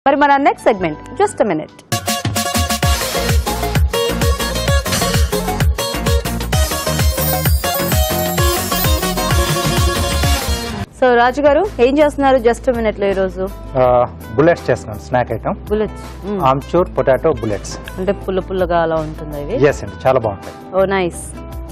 మరి మన next segment just a minute. So Raju గారు ఏం చేస్తున్నారు జస్ట్ మినిట్ లో ఈ రోజు? బుల్లెట్స్ చేస్తున్నాను, snack item. Bullets, amchur potato bullets. అంటే పుల్ల పుల్లగా అలా ఉంటుంది ఇవి? yes అండి, చాలా బాగుంటాయి. ఓ నైస్.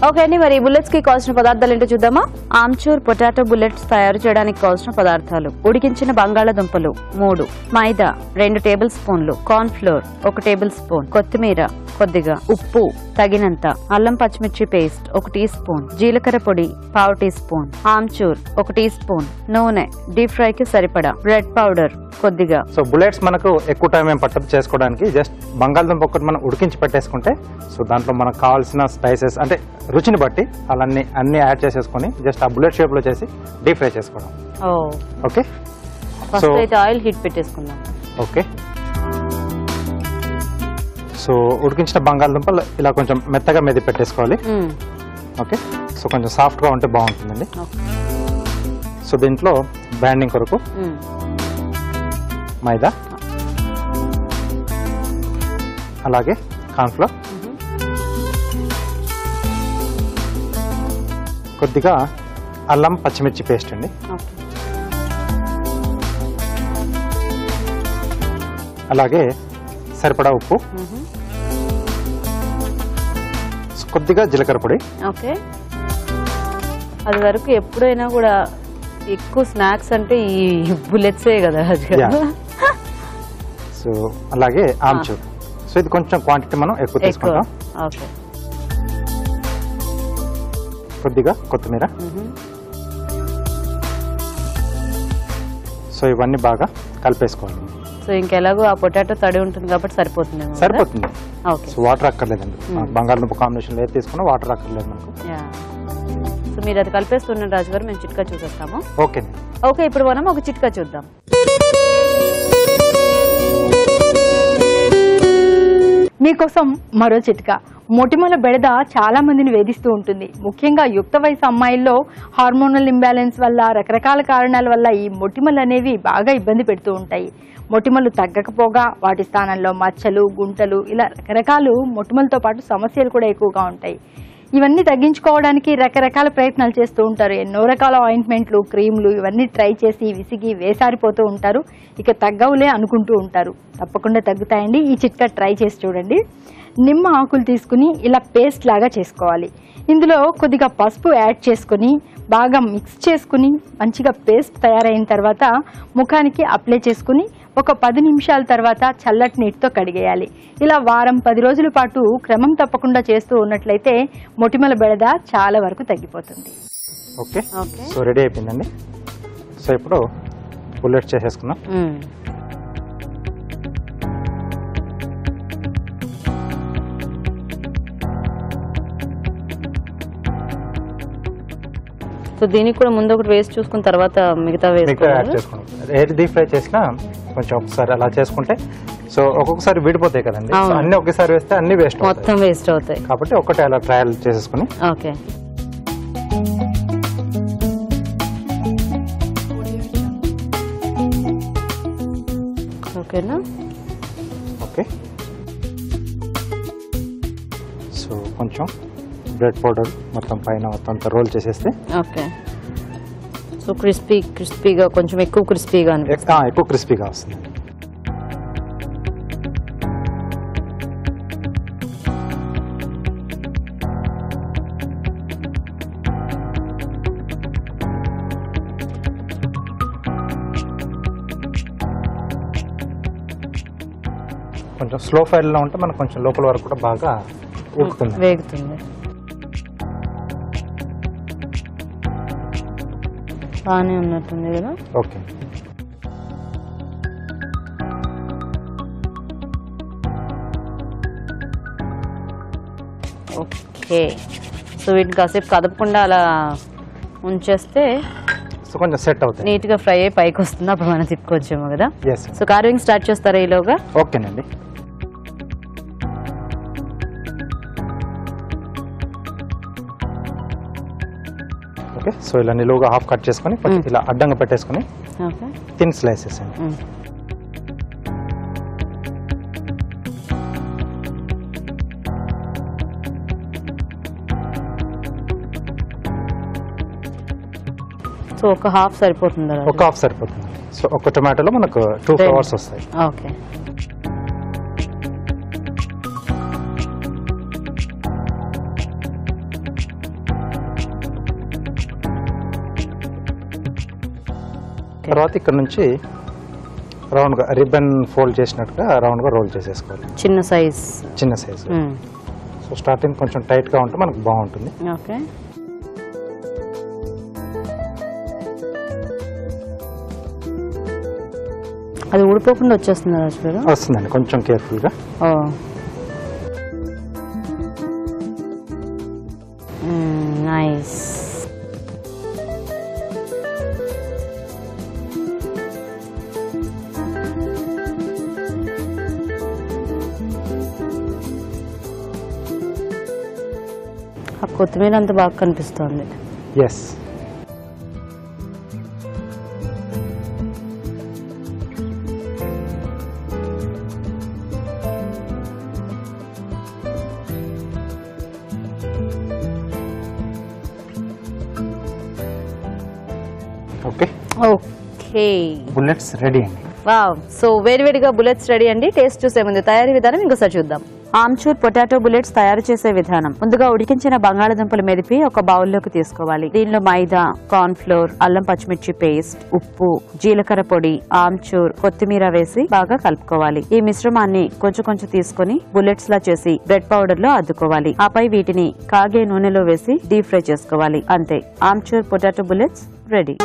ఓకే అండి, మరి బుల్లెట్స్ కి కావాల్సిన పదార్థాలు ఏంటో చూద్దామా? ఆమ్చూర్ పొటాటో బుల్లెట్స్ తయారు చేయడానికి కావాల్సిన పదార్థాలు: ఉడికించిన బంగాళాదుంపలు 3, మైదా 2 టేబుల్ స్పూన్లు, కార్న్ ఫ్లోర్ 1 టేబుల్ స్పూన్, కొత్తిమీర కొద్దిగా, ఉప్పు తగినంత, అల్లం పచ్చిమిర్చి పేస్ట్ 1 టీ స్పూన్, జీలకర్ర పొడి 1/2 tea spoon, amchur 1 tea spoon, నూనె, డీప్ ఫ్రై కి సరిపడా, రెడ్ పౌడర్ కొద్దిగా. సో బుల్లెట్స్ మనకు ఎక్కువ టైం ఏం పట్టదు చేసుకోవడానికి. జస్ట్ బంగాళదుంప ఒకటి మనం ఉడికించి పెట్టేసుకుంటే, సో దాంట్లో మనకు కావాల్సిన స్పైసెస్ అంటే రుచిని బట్టి అన్ని యాడ్ చేసేసుకొని జస్ట్ ఆ బుల్లెట్ షేప్ లో చేసి డీప్ ఫ్రై చేసుకోవడం. ఓకే, ఫస్ట్ అయితే ఆయిల్ హీట్ పెట్టేసుకుందాం. ఓకే, సో ఉడికించిన బంగాళదుంపలు ఇలా కొంచెం మెత్తగా మెది పెట్టేసుకోవాలి. ఓకే, సో కొంచెం సాఫ్ట్ గా ఉంటే బాగుంటుందండి. సో దీంట్లో బ్యాండింగ్ కొరకు మైదా, అలాగే కార్న్ఫ్లోర్, కొద్దిగా అల్లం పచ్చిమిర్చి పేస్ట్ అండి, అలాగే సరిపడా ఉప్పు, కొద్దిగా జీలకర్ర పొడి. ఓకే, అది వరకు ఎప్పుడైనా కూడా ఎక్కువ స్నాక్స్ అంటే ఈ బుల్లెట్సే కదా. సో అలాగే ఆమ్చూర్. సో ఇది కొంచెం క్వాంటిటీ మనం ఎక్కువ తీసుకుంటాం. కొద్దిగా కొత్తిమీర. సో ఇవన్నీ బాగా కలిపేసుకోవాలి. సో ఇంకెలాగో ఆ పొటాటో తడి ఉంటుంది కాబట్టి సరిపోతుంది. సో వాటర్ అక్కర్లేదండి, బంగాళదుంప కాంబినేషన్ ఏది తీసుకున్నా వాటర్ అక్కర్లేదు మనకు. సో మీరు అది కలిపేస్తున్న రాజు గారు, మేము చిట్కా చూసేస్తాము. ఓకే ఓకే, ఇప్పుడు మనం ఒక చిట్కా చూద్దాం. మీకోసం మరో చిట్కా. మొటిమల బెడద చాలా మందిని వేధిస్తూ ఉంటుంది. ముఖ్యంగా యుక్త వయసు అమ్మాయిల్లో హార్మోనల్ ఇంబ్యాలెన్స్ వల్ల, రకరకాల కారణాల వల్ల ఈ మొటిమలు అనేవి బాగా ఇబ్బంది పెడుతూ ఉంటాయి. మొటిమలు తగ్గకపోగా వాటి స్థానంలో మచ్చలు, గుంటలు, ఇలా రకరకాల మొటిమలతో పాటు సమస్యలు కూడా ఎక్కువగా ఉంటాయి. ఇవన్నీ తగ్గించుకోవడానికి రకరకాల ప్రయత్నాలు చేస్తూ ఉంటారు. ఎన్నో రకాల ఆయింట్మెంట్లు, క్రీమ్లు ఇవన్నీ ట్రై చేసి విసిగి వేసారిపోతూ ఉంటారు. ఇక తగ్గవులే అనుకుంటూ ఉంటారు. తప్పకుండా తగ్గుతాయండి. ఈ చిట్కా ట్రై చేసి చూడండి. నిమ్మ ఆకులు తీసుకుని ఇలా పేస్ట్ లాగా చేసుకోవాలి. ఇందులో కొద్దిగా పసుపు యాడ్ చేసుకుని బాగా మిక్స్ చేసుకుని మంచిగా పేస్ట్ తయారైన తర్వాత ముఖానికి అప్లై చేసుకుని ఒక 10 నిమిషాల తర్వాత చల్లటి నీటితో కడిగేయాలి. ఇలా వారం 10 రోజుల పాటు క్రమం తప్పకుండా చేస్తూ ఉన్నట్లయితే మొటిమల బెడద చాలా వరకు తగ్గిపోతుంది. ఓకే, సో రెడీ అయిపోయిందండి. సో ఇప్పుడు బుల్లెట్స్ చేసేసుకున్నాం. సో దీనికి కూడా ముందు ఒకటి వేసి చూసుకున్న తర్వాత మిగతా యాడ్ చేసుకున్నాం. ఏది డీప్ ఫ్రై చేసినా కొంచెం ఒకసారి అలా చేసుకుంటే, సో ఒక్కొక్కసారి విడిపోతాయి కదండి. అన్ని ఒకేసారి వేస్తే అన్ని మొత్తం వేస్ట్ అవుతాయి కాబట్టి ఒకటి అలా ట్రయల్ చేసేసుకుని. ఓకే, ఓకేనా? ఓకే, సో కొంచెం బ్రెడ్ పౌడర్ మొత్తం పైన మొత్తం రోల్ చేసేస్తే. ఓకే, సో క్రిస్పీగా కొంచెం ఎక్కువ క్రిస్పీగా ఎక్కువ క్రిస్పీగా వస్తుంది. కొంచెం స్లో ఫైర్లో ఉంటే మనకు కొంచెం లోపల వరకు కూడా బాగా వేగుతుంది. బాగానే ఉన్నట్టుంది కదా. ఓకే, ఓకే, సో వీటిని కాసేపు కదపకుండా అలా ఉంచేస్తే కొంచెం సెట్ అవుతుంది, నీట్ గా ఫ్రై అయ్యి పైకి వస్తుంది. అప్పుడు మనం తిప్పుకొచ్చాము కదా. సో కార్వింగ్ స్టార్ట్ చేస్తారా ఈలోగా? ఓకేనండి. ఓకే, సో ఇలా నిలువుగా హాఫ్ కట్ చేసుకుని ఇలా అడ్డంగా పెట్టేసుకుని థిన్ స్లైసెస్ అండి. సో ఒక హాఫ్ సరిపోతుంది, ఒక హాఫ్ సరిపోతుంది. సో ఒక టొమాటోలో మనకు 2 ఫ్లవర్స్ వస్తాయి. ఓకే. తర్వాత ఇక్కడ నుంచి రౌండ్గా రిబ్బన్ ఫోల్డ్ చేసినట్టుగా రౌండ్గా రోల్ చేసేసుకోవాలి. చిన్న సైజ్. సో స్టార్టింగ్ కొంచెం టైట్గా ఉంటే మనకు బాగుంటుంది. ఓకే. అది ఊడిపోకుండా వచ్చేస్తుంది రాజు గారు? వస్తుందండి, కొంచెం కేర్ఫుల్గా. నైస్. ఆ కొత్తిమీర అంత బాగా కనిపిస్తుంది. Yes. Okay. Okay, bullets ready అండి. వావ్. సో వేడివేడిగా బుల్లెట్స్ రెడీ అండి. టేస్ట్ చూసే ముందు తయారీ విధానం ఇంకోసారి చూద్దాం. ఆమ్చూర్ పొటాటో బుల్లెట్స్ తయారు చేసే విధానం. ముందుగా ఉడికించిన బంగాళాదుంపలు మెదిపి ఒక బౌల్లోకి తీసుకోవాలి. దీనిలో మైదా, కార్న్ ఫ్లోర్, అల్లం పచ్చిమిర్చి పేస్ట్, ఉప్పు, జీలకర్ర పొడి, ఆమ్చూర్, కొత్తిమీర వేసి బాగా కలుపుకోవాలి. ఈ మిశ్రమాన్ని కొంచెం కొంచెం తీసుకుని బుల్లెట్స్ లా చేసి బ్రెడ్ పౌడర్ లో అద్దుకోవాలి. ఆపై వీటిని కాగే నూనెలో వేసి డీప్ ఫ్రై చేసుకోవాలి. అంతే, ఆమ్చూర్ పొటాటో బుల్లెట్స్ రెడీ.